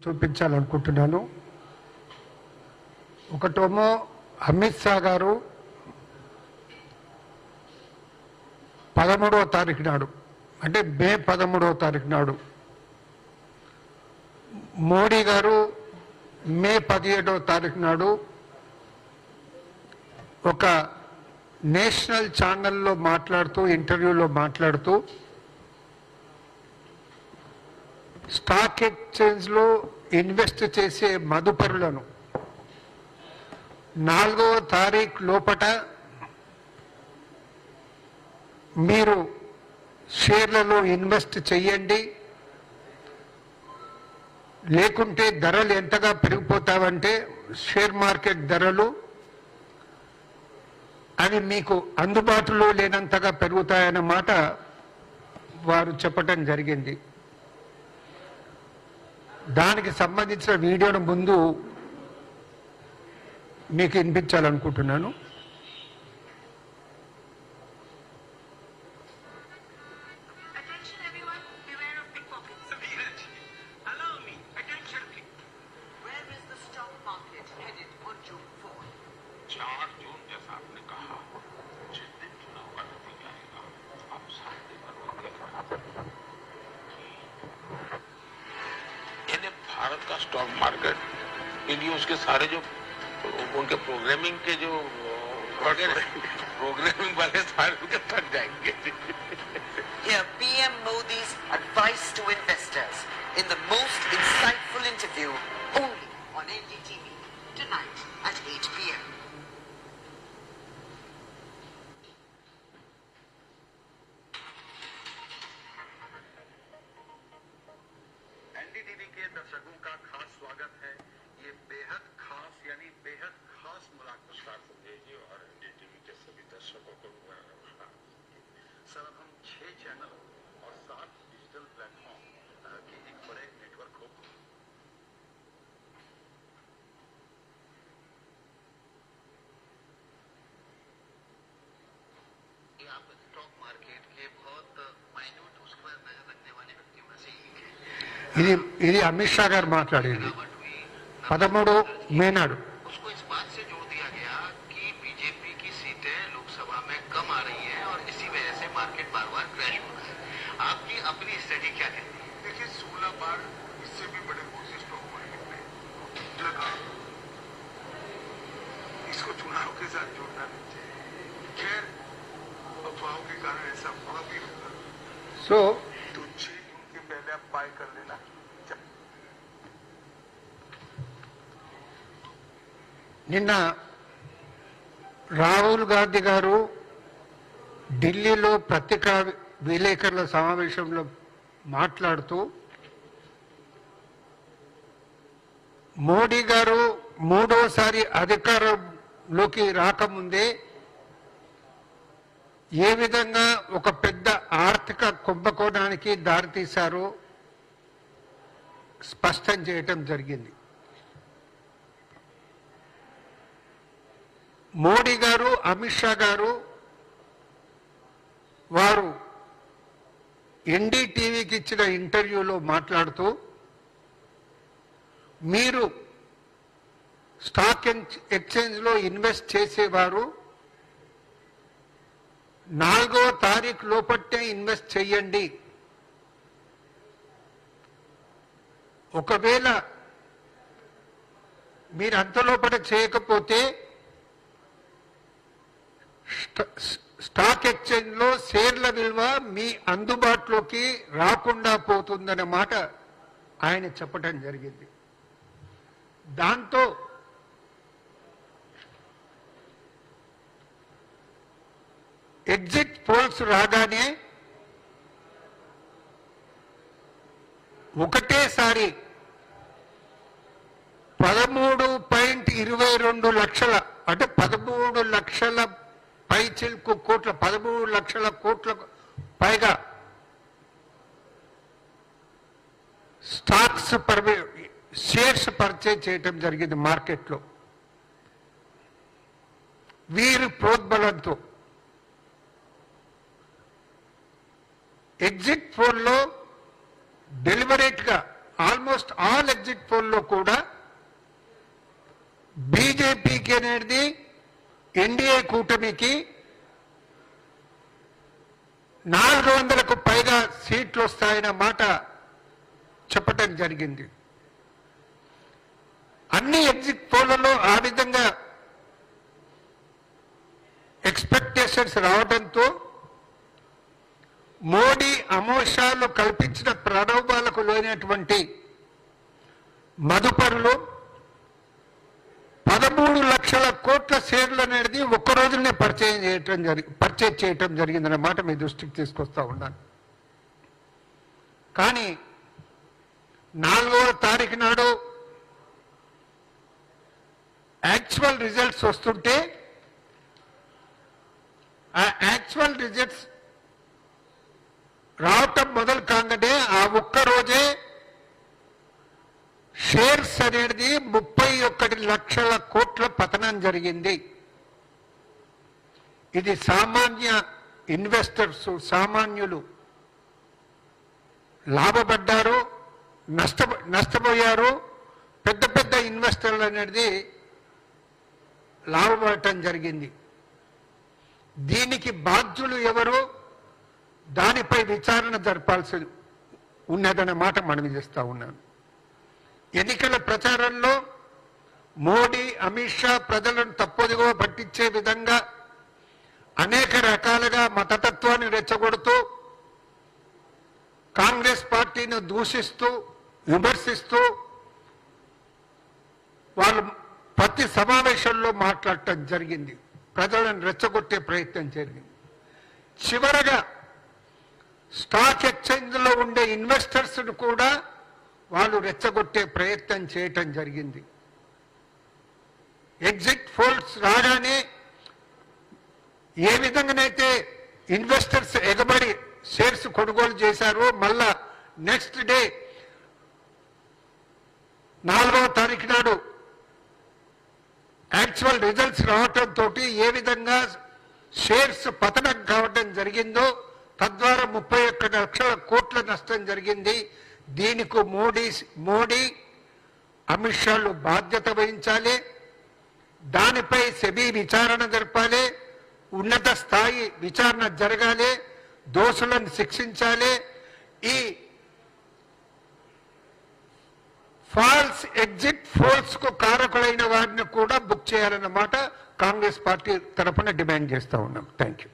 చూపించాలనుకుంటున్నాను. ఒకటేమో అమిత్ షా గారు 13వ తారీఖు నాడు, అంటే మే 13వ తారీఖు నాడు, మోడీ గారు మే 17వ తారీఖు నాడు ఒక నేషనల్ ఛానల్లో మాట్లాడుతూ, ఇంటర్వ్యూలో మాట్లాడుతూ, స్టాక్ ఎక్స్చేంజ్లో ఇన్వెస్ట్ చేసే మదుపరులను 4వ తారీఖు లోపట మీరు షేర్లలో ఇన్వెస్ట్ చేయండి, లేకుంటే ధరలు ఎంతగా పెరిగిపోతావంటే షేర్ మార్కెట్ ధరలు అవి మీకు అందుబాటులో లేనంతగా పెరుగుతాయన్నమాట వారు చెప్పటం జరిగింది. దానికి సంబంధించిన వీడియోను ముందు మీకు వినిపించాలనుకుంటున్నాను. भारत का स्टॉक मार्केट इंडिया उसके सारे जो उनके प्रोग्रामिंग के जो प्रोग्रामिंग वाले सारे उनके थक जाएंगे. Here, PM Modi's advice to investors in the most insightful interview only on NDTV tonight at 8 p.m. NDTV के दर्शकों का खास स्वागत है. ये बेहद खास यानी बेहद खास मुलाकात जी और एनडीटीवी के सभी दर्शकों को नमस्कार. सर, अब हम 6 चैनल और 7 डिजिटल प्लेटफॉर्म के एक बड़े नेटवर्क को आप स्टॉक मार्केट के बहुत माइन्यूट उस पर नजर रखने वाले व्यक्तियों में से एक है. ఇది అమిత్ షా గారు మాట్లాడింది 13 మే నాడు. उसको इस बात से जोड़ दिया गया कि बीजेपी की सीटें लोकसभा में कम आ रही हैं और इसी वजह से मार्केट बार बार क्रैश हो रहा है. आपकी अपनी स्टडी क्या कहती है? देखिए, 16 बार इससे भी बड़े कोर्स स्टॉक मार्केट में लगा. इसको चुनाव के साथ जोड़ना नहीं चाहिए. खैर, अफवाहों के कारण ऐसा हुआ भी होगा. సో तो 6 जून के पहले आप बाय कर लेना. నిన్న రాహుల్ గాంధీ గారు ఢిల్లీలో పత్రికా విలేకరుల సమావేశంలో మాట్లాడుతూ, మోడీ గారు మూడోసారి అధికారంలోకి రాకముందే ఏ విధంగా ఒక పెద్ద ఆర్థిక కుంభకోణానికి దారితీశారో స్పష్టం చేయటం జరిగింది. మోడీ గారు, అమిత్ షా గారు వారు ఎన్డీటీవీకి ఇచ్చిన ఇంటర్వ్యూలో మాట్లాడుతూ, మీరు స్టాక్ ఎక్స్చేంజ్లో ఇన్వెస్ట్ చేసేవారు 4వ తారీఖు లోపట్టే ఇన్వెస్ట్ చేయండి, ఒకవేళ మీరు అంతలోపట చేయకపోతే స్టాక్ ఎక్స్చేంజ్లో షేర్ల విలువ మీ అందుబాటులోకి రాకుండా పోతుందన్న మాట ఆయన చెప్పడం జరిగింది. దాంతో ఎగ్జిట్ పోల్స్ రాగానే ఒకటేసారి 13.22 లక్షల, అంటే 13 లక్షల పైచిల్కు కోట్ల, 13 లక్షల కోట్ల పైగా స్టాక్స్ షేర్స్ పర్చేజ్ చేయటం జరిగింది మార్కెట్లో. వీరి ప్రోద్బలంతో ఎగ్జిట్ పోల్లో డెలిబరేట్గా ఆల్మోస్ట్ ఆల్ ఎగ్జిట్ పోల్లో కూడా బీజేపీకి అనేది ఎన్డీఏ కూటమికి 400కు పైగా సీట్లు వస్తాయన్న మాట చెప్పడం జరిగింది. అన్ని ఎగ్జిట్ పోల్లలో ఆ విధంగా ఎక్స్పెక్టేషన్స్ రావడంతో మోడీ అమోషాలు కల్పించిన ప్రలోభాలకు లోనైనటువంటి మదుపరులు 13 లక్షల కోట్ల షేర్లు అనేది ఒక్క రోజునే పర్చేజ్ చేయటం జరిగిందన్నమాట మీ దృష్టికి తీసుకొస్తా ఉన్నాను. కానీ 4వ తారీఖు నాడు యాక్చువల్ రిజల్ట్స్ వస్తుంటే ఆ యాక్చువల్ రిజల్ట్స్ రావటం మొదలు కాగానే ఆ ఒక్క రోజే షేర్స్ అనేది 31 లక్షల కోట్ల పతనం జరిగింది. ఇది సామాన్య ఇన్వెస్టర్స్, సామాన్యులు లాభపడ్డారు, నష్టపోయారు. పెద్ద పెద్ద ఇన్వెస్టర్లు అనేది లాభపడటం జరిగింది. దీనికి బాధ్యులు ఎవరు, దానిపై విచారణ జరపాల్సి ఉన్నదన్నమాట మనవి చేస్తా ఉన్నాను. ఎన్నికల ప్రచారంలో మోడీ, అమిత్ షా ప్రజలను తప్పుదిగో పట్టించే విధంగా అనేక రకాలుగా మతతత్వాన్ని రెచ్చగొడుతూ కాంగ్రెస్ పార్టీని దూషిస్తూ విమర్శిస్తూ వాళ్ళు ప్రతి సమావేశంలో మాట్లాడటం జరిగింది. ప్రజలను రెచ్చగొట్టే ప్రయత్నం జరిగింది. చివరగా స్టాక్ ఎక్స్చేంజ్లో ఉండే ఇన్వెస్టర్స్ను కూడా వాళ్ళు రెచ్చగొట్టే ప్రయత్నం చేయటం జరిగింది. ఎగ్జిట్ పోల్స్ రాగానే ఏ విధంగానైతే ఇన్వెస్టర్స్ ఎగబడి షేర్స్ కొనుగోలు చేశారో మళ్ళా నెక్స్ట్ డే 4వ తారీఖు నాడు యాక్చువల్ రిజల్ట్స్ రావటంతో ఏ విధంగా షేర్స్ పతనం కావడం జరిగిందో తద్వారా 31 లక్షల కోట్ల నష్టం జరిగింది. దీనికి మోడీ అమిత్ షాలు బాధ్యత వహించాలి. దానిపై సెబీ విచారణ జరపాలి. ఉన్నత స్థాయి విచారణ జరగాలి. దోషులను శిక్షించాలి. ఈ ఫాల్స్ ఎగ్జిట్ పోల్స్ కు కారకులైన వారిని కూడా బుక్ చేయాలన్నమాట కాంగ్రెస్ పార్టీ తరఫున డిమాండ్ చేస్తా ఉన్నాం. Thank you.